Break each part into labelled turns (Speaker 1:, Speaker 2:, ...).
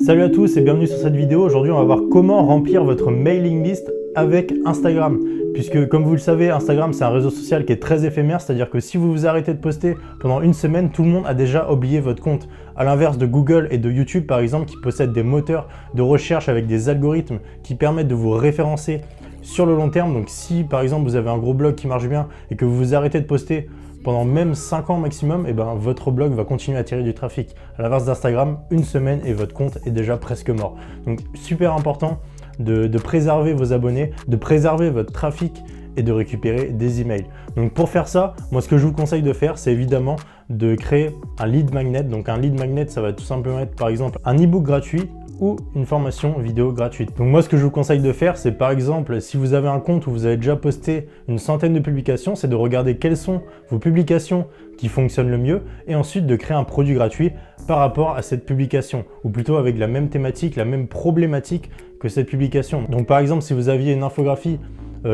Speaker 1: Salut à tous et bienvenue sur cette vidéo. Aujourd'hui, on va voir comment remplir votre mailing list avec Instagram. Puisque comme vous le savez, Instagram c'est un réseau social qui est très éphémère, c'est-à-dire que si vous vous arrêtez de poster pendant une semaine, tout le monde a déjà oublié votre compte. À l'inverse de Google et de YouTube par exemple, qui possèdent des moteurs de recherche avec des algorithmes qui permettent de vous référencer sur le long terme. Donc si par exemple vous avez un gros blog qui marche bien et que vous vous arrêtez de poster pendant même 5 ans maximum, et votre blog va continuer à attirer du trafic. À l'inverse d'Instagram, une semaine et votre compte est déjà presque mort. Donc super important de préserver vos abonnés, de préserver votre trafic et de récupérer des emails. Donc pour faire ça, moi ce que je vous conseille de faire, c'est évidemment de créer un lead magnet. Donc un lead magnet, ça va tout simplement être par exemple un e-book gratuit ou une formation vidéo gratuite. Donc moi ce que je vous conseille de faire, c'est par exemple si vous avez un compte où vous avez déjà posté une centaine de publications, c'est de regarder quelles sont vos publications qui fonctionnent le mieux et ensuite de créer un produit gratuit par rapport à cette publication ou plutôt avec la même thématique, la même problématique que cette publication. Donc par exemple si vous aviez une infographie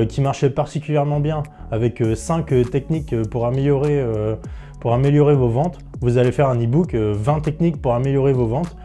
Speaker 1: qui marchait particulièrement bien avec 5 techniques pour améliorer vos ventes, vous allez faire un e-book 20 techniques pour améliorer vos ventes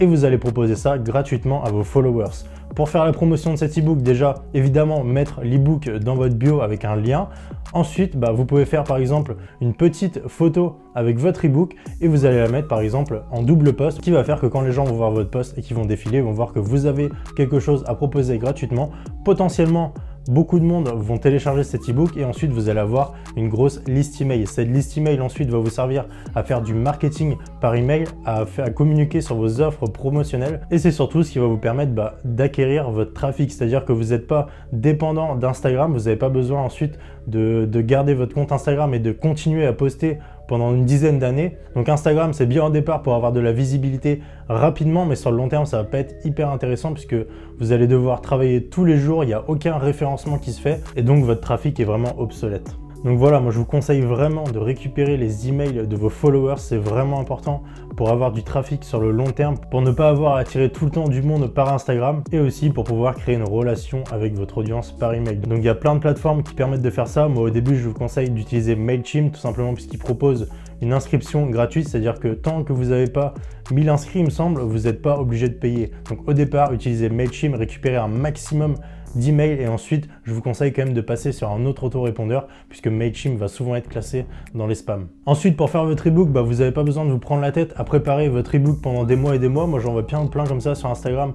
Speaker 1: et vous allez proposer ça gratuitement à vos followers. Pour faire la promotion de cet e-book, déjà évidemment mettre l'e-book dans votre bio avec un lien. Ensuite, vous pouvez faire par exemple une petite photo avec votre e-book et vous allez la mettre par exemple en double post qui va faire que quand les gens vont voir votre post et qu'ils vont défiler, ils vont voir que vous avez quelque chose à proposer gratuitement. Potentiellement, beaucoup de monde vont télécharger cet e-book et ensuite vous allez avoir une grosse liste email. Cette liste email ensuite va vous servir à faire du marketing par email, à communiquer sur vos offres promotionnelles et c'est surtout ce qui va vous permettre d'acquérir votre trafic. C'est-à-dire que vous n'êtes pas dépendant d'Instagram, vous n'avez pas besoin ensuite de garder votre compte Instagram et de continuer à poster pendant une dizaine d'années. Donc Instagram c'est bien au départ pour avoir de la visibilité rapidement, mais sur le long terme ça va pas être hyper intéressant puisque vous allez devoir travailler tous les jours, il n'y a aucun référencement qui se fait et donc votre trafic est vraiment obsolète. Donc voilà, moi je vous conseille vraiment de récupérer les emails de vos followers, c'est vraiment important pour avoir du trafic sur le long terme, pour ne pas avoir à attirer tout le temps du monde par Instagram et aussi pour pouvoir créer une relation avec votre audience par email. Donc il y a plein de plateformes qui permettent de faire ça. Moi au début je vous conseille d'utiliser Mailchimp tout simplement puisqu'il propose une inscription gratuite, c'est-à-dire que tant que vous n'avez pas 1000 inscrits il me semble, vous n'êtes pas obligé de payer. Donc au départ utilisez Mailchimp, récupérez un maximum d'emails et ensuite je vous conseille quand même de passer sur un autre autorépondeur puisque Mailchimp va souvent être classé dans les spams. Ensuite pour faire votre ebook, vous n'avez pas besoin de vous prendre la tête à préparer votre ebook pendant des mois et des mois. Moi j'en vois plein comme ça sur Instagram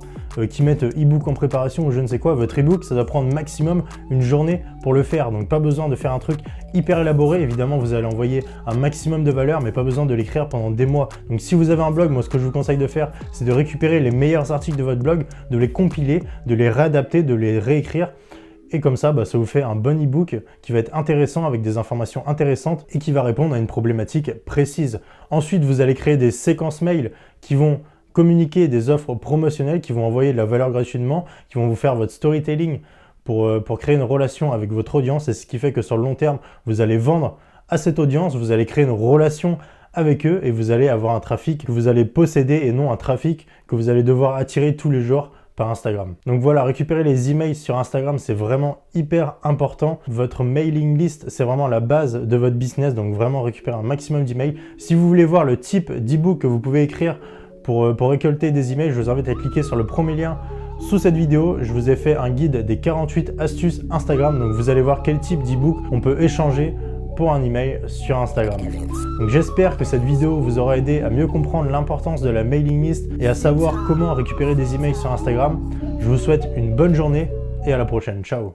Speaker 1: qui mettent ebook en préparation ou je ne sais quoi. Votre ebook ça doit prendre maximum une journée pour le faire, donc pas besoin de faire un truc hyper élaboré. Évidemment vous allez envoyer un maximum de valeur mais pas besoin de l'écrire pendant des mois. Donc si vous avez un blog, moi ce que je vous conseille de faire c'est de récupérer les meilleurs articles de votre blog, de les compiler, de les réadapter, de les réécrire et comme ça, ça vous fait un bon e-book qui va être intéressant avec des informations intéressantes et qui va répondre à une problématique précise. Ensuite, vous allez créer des séquences mail qui vont communiquer des offres promotionnelles, qui vont envoyer de la valeur gratuitement, qui vont vous faire votre storytelling pour créer une relation avec votre audience et ce qui fait que sur le long terme, vous allez vendre à cette audience, vous allez créer une relation avec eux et vous allez avoir un trafic que vous allez posséder et non un trafic que vous allez devoir attirer tous les jours par Instagram. Donc voilà, récupérer les emails sur Instagram, c'est vraiment hyper important. Votre mailing list, c'est vraiment la base de votre business, donc vraiment récupérer un maximum d'emails. Si vous voulez voir le type d'e-book que vous pouvez écrire pour récolter des emails, je vous invite à cliquer sur le premier lien sous cette vidéo. Je vous ai fait un guide des 48 astuces Instagram, donc vous allez voir quel type d'e-book on peut échanger pour un email sur Instagram. Donc j'espère que cette vidéo vous aura aidé à mieux comprendre l'importance de la mailing list et à savoir comment récupérer des emails sur Instagram. Je vous souhaite une bonne journée et à la prochaine. Ciao!